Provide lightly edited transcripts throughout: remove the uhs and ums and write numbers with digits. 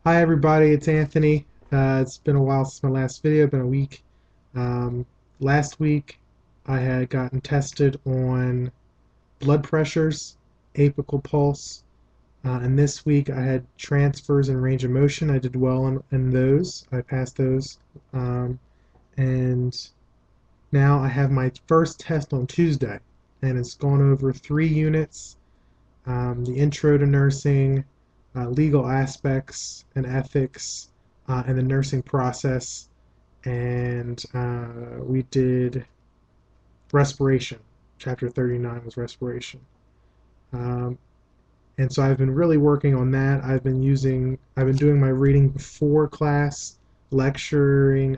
Hi everybody, it's Anthony. It's been a while since my last video, been a week. Um, Last week I had gotten tested on blood pressures, apical pulse, and this week I had transfers and range of motion. I did well in those. I passed those. Um, and now I have my first test on Tuesday, and it's gone over 3 units, the intro to nursing, legal aspects and ethics, and the nursing process. And we did respiration. Chapter 39 was respiration. Um, and so I've been really working on that. I've been doing my reading before class, lecturing.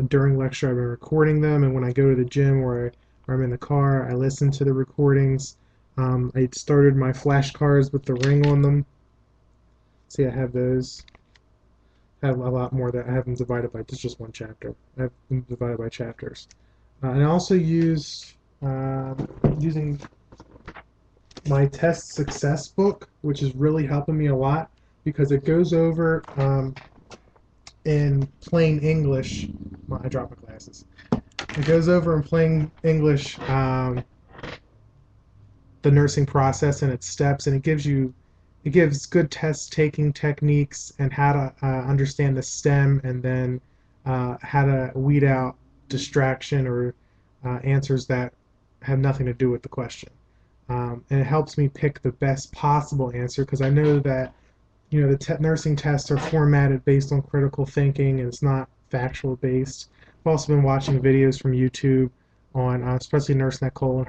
During lecture, I've been recording them, and when I go to the gym or I'm in the car, I listen to the recordings. I started my flashcards with the ring on them. See, I have those. I have a lot more that I have them divided by. This is just one chapter. I have them divided by chapters. And I also using my test success book, which is really helping me a lot because it goes over in plain English. Well, I dropped my glasses. It goes over in plain English the nursing process and its steps, and it gives good test taking techniques and how to understand the stem, and then how to weed out distraction or answers that have nothing to do with the question. And it helps me pick the best possible answer because I know that the nursing tests are formatted based on critical thinking and it's not factual based. I've also been watching videos from YouTube on especially Nurse Nicole and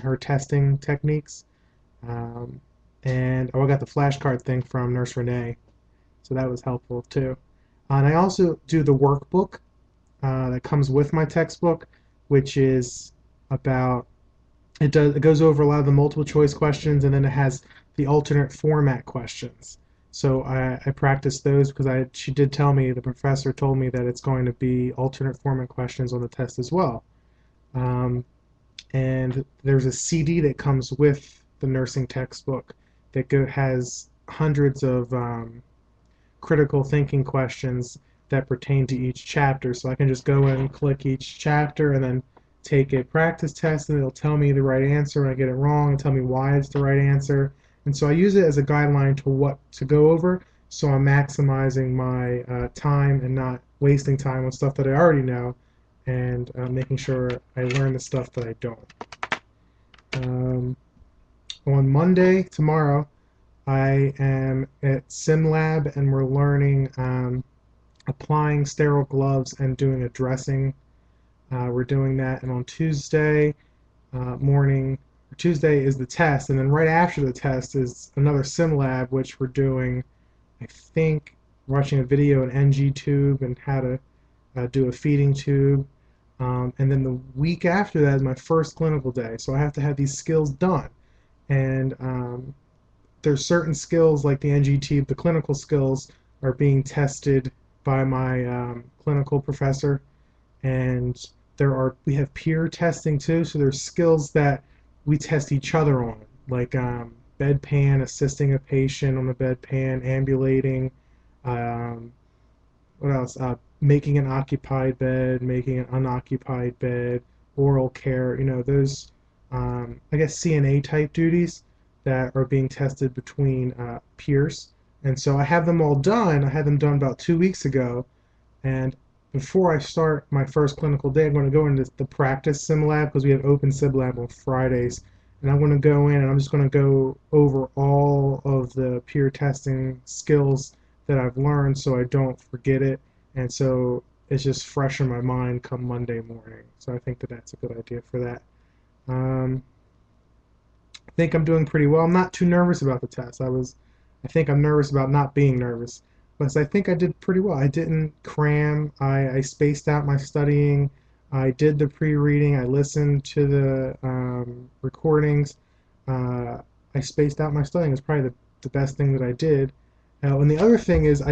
her testing techniques. Um, and I got the flashcard thing from Nurse Renee, so that was helpful too. And I also do the workbook that comes with my textbook, which is about it goes over a lot of the multiple choice questions, and then it has the alternate format questions. So I practiced those because she did tell me, the professor told me that it's going to be alternate format questions on the test as well. Um, and there's a CD that comes with the nursing textbook that has hundreds of critical thinking questions that pertain to each chapter. So I can just go in and click each chapter and then take a practice test, and it'll tell me the right answer when I get it wrong and tell me why it's the right answer. And so I use it as a guideline to what to go over, so I'm maximizing my time and not wasting time on stuff that I already know, and making sure I learn the stuff that I don't. Um, on Monday, tomorrow, I am at SimLab and we're learning applying sterile gloves and doing a dressing. We're doing that, and on Tuesday morning, Tuesday is the test, and then right after the test is another SimLab, which we're doing, I think, watching a video on NG tube and how to do a feeding tube. And then the week after that is my first clinical day, so I have to have these skills done. And there's certain skills like the NGT, the clinical skills are being tested by my clinical professor, and we have peer testing too. So there's skills that we test each other on, like bedpan, assisting a patient on a bedpan, ambulating, um, what else? Making an occupied bed, making an unoccupied bed, oral care. Those I guess CNA type duties that are being tested between peers. And so I have them all done. I had them done about 2 weeks ago, and before I start my first clinical day, I'm going to go into the practice sim lab because we have open sim lab on Fridays. And I'm going to go in and I'm just going to go over all of the peer testing skills that I've learned so I don't forget it. And so it's just fresh in my mind come Monday morning. So I think that that's a good idea for that. Um, I think I'm doing pretty well. I'm not too nervous about the test. I think I'm nervous about not being nervous. But I think I did pretty well. I didn't cram. I spaced out my studying. I did the pre-reading. I listened to the recordings. Uh, I spaced out my studying. It's probably the best thing that I did. And the other thing is,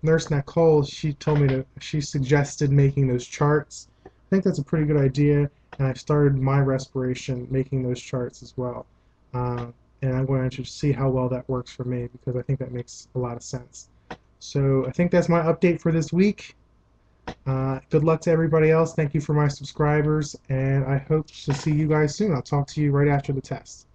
Nurse Nicole, she suggested making those charts. I think that's a pretty good idea, and I've started my respiration making those charts as well. Uh, and I'm going to see how well that works for me, because I think that makes a lot of sense. So I think that's my update for this week. Good luck to everybody else. Thank you for my subscribers, and I hope to see you guys soon. I'll talk to you right after the test.